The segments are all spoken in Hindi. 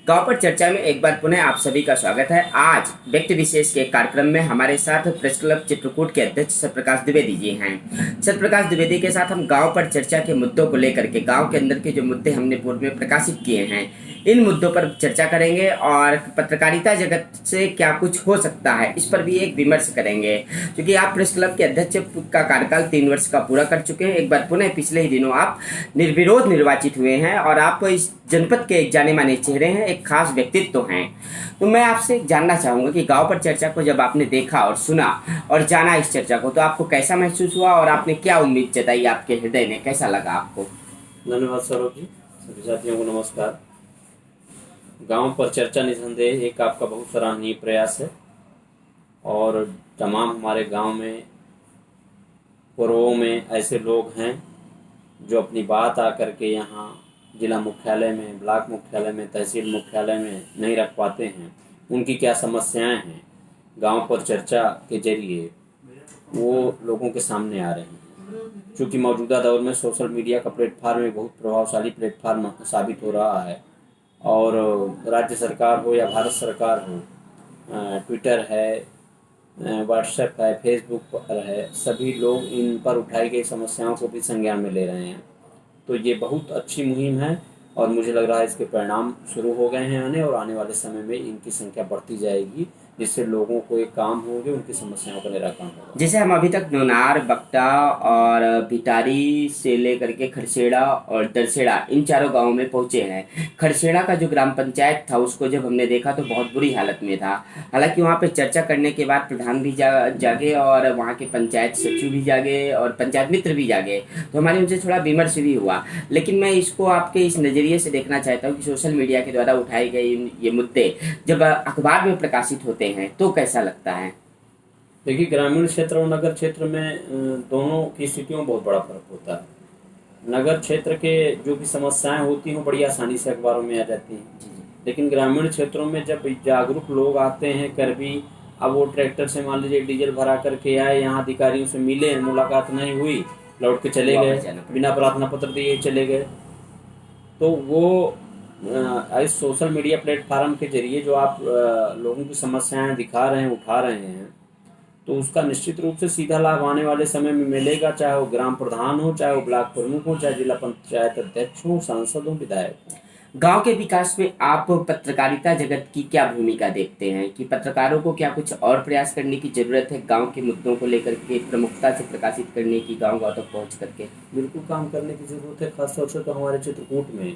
गांव पर चर्चा में एक बार पुनः आप सभी का स्वागत है। आज व्यक्ति विशेष के कार्यक्रम में हमारे साथ प्रेस क्लब चित्रकूट के अध्यक्ष सत्यप्रकाश द्विवेदी जी हैं। सत्यप्रकाश द्विवेदी के साथ हम गांव पर चर्चा के मुद्दों को लेकर के गांव के अंदर के जो मुद्दे हमने पूर्व में प्रकाशित किए हैं, इन मुद्दों पर चर्चा करेंगे और पत्रकारिता जगत से क्या कुछ हो सकता है इस पर भी एक विमर्श करेंगे। क्योंकि आप प्रेस क्लब के अध्यक्ष का कार्यकाल 3 वर्ष का पूरा कर चुके हैं। एक बार पुनः पिछले ही दिनों आप निर्विरोध निर्वाचित हुए हैं और आप इस जनपद के एक जाने माने चेहरे हैं, एक खास व्यक्तित्व हैं। तो मैं आपसे जानना चाहूंगा कि गांव पर चर्चा को जब आपने देखा और सुना और जाना इस चर्चा को, तो आपको कैसा महसूस हुआ और आपने क्या उम्मीद जताई, आपके हृदय ने कैसा लगा आपको? धन्यवाद सौरभ जी। सभी साथियों को नमस्कार। गांव पर चर्चा निसंदेह एक आपका बहुत सराहनीय प्रयास है और तमाम हमारे गांव में पूर्वों में ऐसे लोग हैं जो अपनी बात आकर के यहाँ जिला मुख्यालय में, ब्लॉक मुख्यालय में, तहसील मुख्यालय में नहीं रख पाते हैं। उनकी क्या समस्याएं हैं, गांव पर चर्चा के जरिए वो लोगों के सामने आ रही हैं। क्योंकि मौजूदा दौर में सोशल मीडिया का प्लेटफार्म एक बहुत प्रभावशाली प्लेटफार्म साबित हो रहा है और राज्य सरकार हो या भारत सरकार हो, ट्विटर है, व्हाट्सएप है, फेसबुक पर है, सभी लोग इन पर उठाई गई समस्याओं को भी संज्ञान में ले रहे हैं। तो ये बहुत अच्छी मुहिम है और मुझे लग रहा है इसके परिणाम शुरू हो गए हैं आने, और आने वाले समय में इनकी संख्या बढ़ती जाएगी, जिससे लोगों को एक काम होंगे, उनकी समस्याओं का निराकरण होगा। जैसे हम अभी तक नोनार, बकटा और भिटारी से लेकर के खरसेड़ा और दरसेड़ा इन चारों गांवों में पहुंचे हैं। खरसेड़ा का जो ग्राम पंचायत था उसको जब हमने देखा तो बहुत बुरी हालत में था। हालांकि वहां पे चर्चा करने के बाद प्रधान भी जागे और वहां के पंचायत सचिव भी जागे और पंचायत मित्र भी जागे, तो हमारे उनसे थोड़ा विमर्श भी हुआ। लेकिन मैं इसको आपके इस नज़रिए से देखना चाहता हूँ कि सोशल मीडिया के द्वारा उठाए गए ये मुद्दे जब अखबार में प्रकाशित होते हैं तो कैसा लगता है? देखिए, ग्रामीण क्षेत्र और नगर क्षेत्र में दोनों की स्थितियों में बहुत बड़ा फर्क होता है। नगर क्षेत्र के जो भी समस्याएं होती हैं बड़ी आसानी से अखबारों में आ जाती हैं, लेकिन ग्रामीण क्षेत्रों में जब जागरूक लोग आते हैं, कर भी अब वो ट्रैक्टर से मान लीजिए डीजल भरा करके आए, यहाँ अधिकारियों से मिले, मुलाकात नहीं हुई, लौट के चले गए, बिना प्रार्थना पत्र दिए चले गए। तो वो इस सोशल मीडिया प्लेटफार्म के जरिए जो आप लोगों की समस्याएं दिखा रहे हैं, उठा रहे हैं, तो उसका निश्चित रूप से सीधा लाभ आने वाले समय में मिलेगा, चाहे वो ग्राम प्रधान हो, चाहे वो ब्लॉक प्रमुख हो, चाहे जिला पंचायत अध्यक्ष हो, सांसद हो, विधायक हो। गांव के विकास में आप पत्रकारिता जगत की क्या भूमिका देखते हैं कि पत्रकारों को क्या कुछ और प्रयास करने की जरूरत है गांव के मुद्दों को लेकर के प्रमुखता से प्रकाशित करने की, गांव गांव तक पहुंच करके? बिल्कुल काम करने की जरूरत है। खासतौर से तो हमारे चित्रकूट में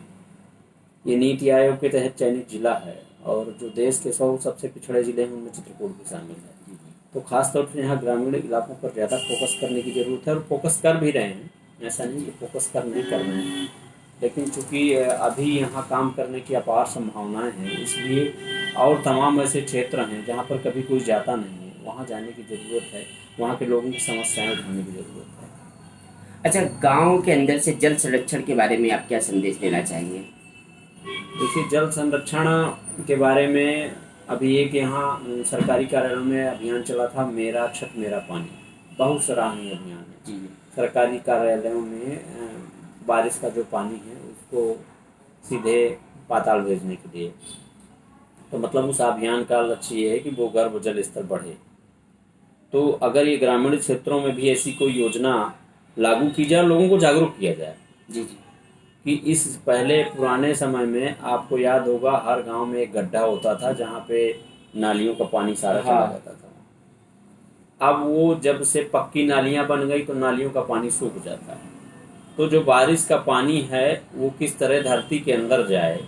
ये नीति आयोग के तहत चयनित जिला है और जो देश के 100 सबसे पिछड़े जिले हैं उनमें चित्रकूट भी शामिल है। तो खासतौर से यहाँ ग्रामीण इलाकों पर ज़्यादा फोकस करने की ज़रूरत है और फोकस कर भी रहे हैं। ऐसा नहीं कि फोकस कर नहीं कर रहे हैं, लेकिन चूँकि अभी यहाँ काम करने की अपार संभावनाएं हैं, इसलिए और तमाम ऐसे क्षेत्र हैं जहाँ पर कभी कोई जाता नहीं है, वहाँ जाने की ज़रूरत है, वहाँ के लोगों की समस्याएं उठाने की ज़रूरत है। अच्छा, गांव के अंदर से जल संरक्षण के बारे में आप क्या संदेश देना चाहेंगे? देखिए, जल संरक्षण के बारे में अभी एक यहाँ सरकारी कार्यालयों में अभियान चला था, मेरा छत मेरा पानी। बहुत सराहनीय अभियान है जी। सरकारी कार्यालयों में बारिश का जो पानी है उसको सीधे पाताल भेजने के लिए, तो मतलब उस अभियान का लक्ष्य ये है कि भूगर्भ जल स्तर बढ़े। तो अगर ये ग्रामीण क्षेत्रों में भी ऐसी कोई योजना लागू की जाए, लोगों को जागरूक किया जाए जी जी, कि इस पहले पुराने समय में आपको याद होगा हर गांव में एक गड्ढा होता था जहाँ पे नालियों का पानी सारा चला जाता था। अब वो जब से पक्की नालियां बन गई तो नालियों का पानी सूख जाता है। तो जो बारिश का पानी है वो किस तरह धरती के अंदर जाए,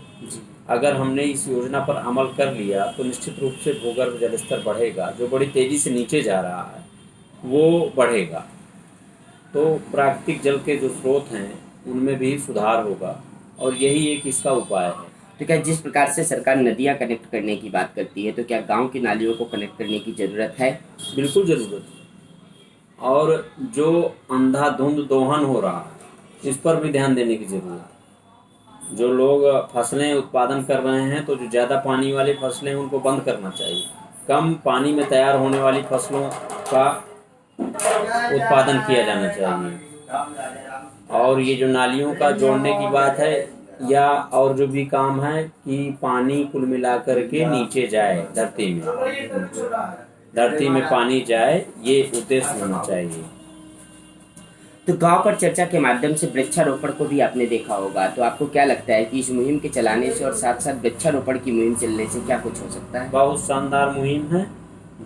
अगर हमने इस योजना पर अमल कर लिया तो निश्चित रूप से भूगर्भ जल स्तर बढ़ेगा, जो बड़ी तेजी से नीचे जा रहा है वो बढ़ेगा। तो प्राकृतिक जल के जो स्रोत हैं उनमें भी सुधार होगा और यही एक इसका उपाय है। तो क्या जिस प्रकार से सरकार नदियां कनेक्ट करने की बात करती है, तो क्या गांव की नालियों को कनेक्ट करने की जरूरत है? बिल्कुल ज़रूरत है। और जो अंधाधुंध दोहन हो रहा है इस पर भी ध्यान देने की ज़रूरत है। जो लोग फसलें उत्पादन कर रहे हैं तो जो ज़्यादा पानी वाली फसलें उनको बंद करना चाहिए। कम पानी में तैयार होने वाली फसलों का उत्पादन किया जाना चाहिए। और ये जो नालियों का जोड़ने की बात है, या और जो भी काम है कि पानी कुल मिलाकर के नीचे जाए, धरती में पानी जाए, ये उद्देश्य होना चाहिए। तो गांव पर चर्चा के माध्यम से वृक्षारोपण को भी आपने देखा होगा, तो आपको क्या लगता है कि इस मुहिम के चलाने से और साथ साथ वृक्षारोपण की मुहिम चलने से क्या कुछ हो सकता है? बहुत शानदार मुहिम है।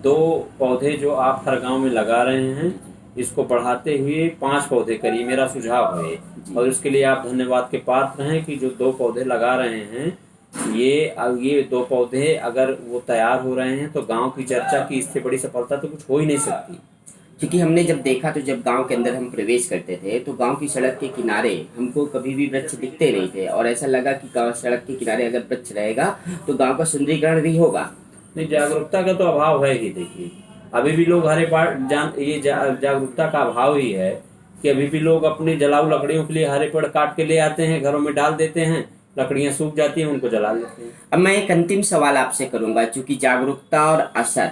2 पौधे जो आप हर गांव में लगा रहे हैं, इसको बढ़ाते हुए 5 पौधे करिए, मेरा सुझाव है। और इसके लिए आप धन्यवाद के पात्र हैं कि जो 2 पौधे लगा रहे हैं, ये 2 पौधे अगर वो तैयार हो रहे हैं तो गांव की चर्चा की इससे बड़ी सफलता तो कुछ हो ही नहीं सकती। क्योंकि हमने जब देखा, तो जब गांव के अंदर हम प्रवेश करते थे तो गांव की सड़क के किनारे हमको कभी भी वृक्ष दिखते नहीं थे, और ऐसा लगा कि गांव सड़क के किनारे अगर वृक्ष रहेगा तो गांव का सुंदरीकरण भी होगा। नहीं, जागरूकता का तो अभाव है ही। देखिए, अभी भी लोग हरे बार जागरूकता का अभाव ही है कि अभी भी लोग अपनी जलाऊ लकड़ियों के लिए हरे पेड़ काट के ले आते हैं, घरों में डाल देते हैं, लकड़ियां सूख जाती हैं, उनको जला लेते हैं। अब मैं एक अंतिम सवाल आपसे करूंगा, चूंकि जागरूकता और असर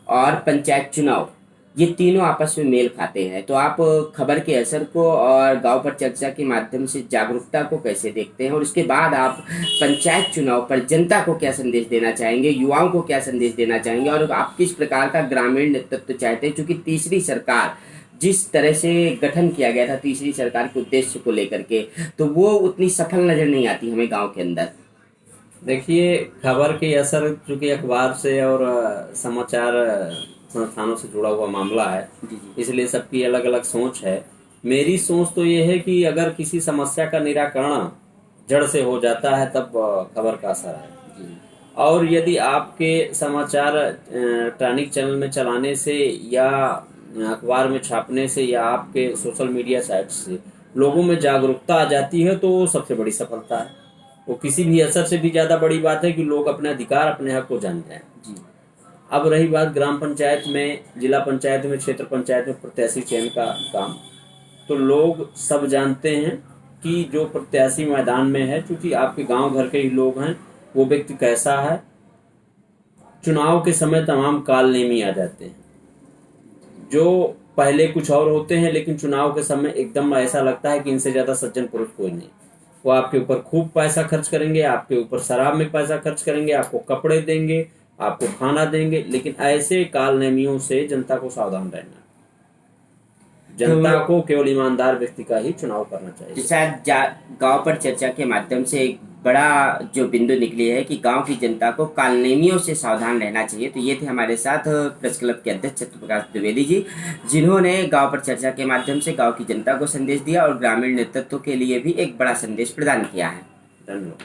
और पंचायत चुनाव ये तीनों आपस में मेल खाते हैं, तो आप खबर के असर को और गांव पर चर्चा के माध्यम से जागरूकता को कैसे देखते हैं, और उसके बाद आप पंचायत चुनाव पर जनता को क्या संदेश देना चाहेंगे, युवाओं को क्या संदेश देना चाहेंगे, और आप किस प्रकार का ग्रामीण नेतृत्व चाहते हैं? क्योंकि तीसरी सरकार जिस तरह से गठन किया गया था तीसरी सरकार के उद्देश्य को लेकर के, तो वो उतनी सफल नजर नहीं आती हमें गांव के अंदर। देखिए, खबर के असर चूंकि अखबार से और समाचार संस्थानों से जुड़ा हुआ मामला है, इसलिए सबकी अलग अलग सोच है। मेरी सोच तो ये है कि अगर किसी समस्या का निराकरण जड़ से हो जाता है तब खबर का असर है। और यदि आपके समाचार इलेक्ट्रॉनिक चैनल में चलाने से या अखबार में छापने से या आपके सोशल मीडिया साइट से लोगों में जागरूकता आ जाती है, तो सबसे बड़ी सफलता है। वो किसी भी असर से भी ज्यादा बड़ी बात है कि लोग अपने अधिकार, अपने हक को जान जाएं। अब रही बात ग्राम पंचायत में, जिला पंचायत में, क्षेत्र पंचायत में प्रत्याशी चयन का काम, तो लोग सब जानते हैं कि जो प्रत्याशी मैदान में है, क्योंकि आपके गांव घर के ही लोग हैं, वो व्यक्ति कैसा है। चुनाव के समय तमाम काल नेमी आ जाते हैं, जो पहले कुछ और होते हैं, लेकिन चुनाव के समय एकदम ऐसा लगता है कि इनसे ज्यादा सज्जन पुरुष कोई नहीं। वो आपके ऊपर खूब पैसा खर्च करेंगे, आपके ऊपर शराब में पैसा खर्च करेंगे, आपको कपड़े देंगे, आपको खाना देंगे, लेकिन ऐसे काल नेमियों से जनता को सावधान रहना। जनता को केवल ईमानदार व्यक्ति का ही चुनाव करना चाहिए। शायद गांव पर चर्चा के माध्यम से एक बड़ा जो बिंदु निकली है कि गांव की जनता को कालनेमियों से सावधान रहना चाहिए। तो ये थे हमारे साथ प्रेस क्लब के अध्यक्ष सत्यप्रकाश द्विवेदी जी, जिन्होंने गांव पर चर्चा के माध्यम से गांव की जनता को संदेश दिया और ग्रामीण नेतृत्व के लिए भी एक बड़ा संदेश प्रदान किया है। धन्यवाद।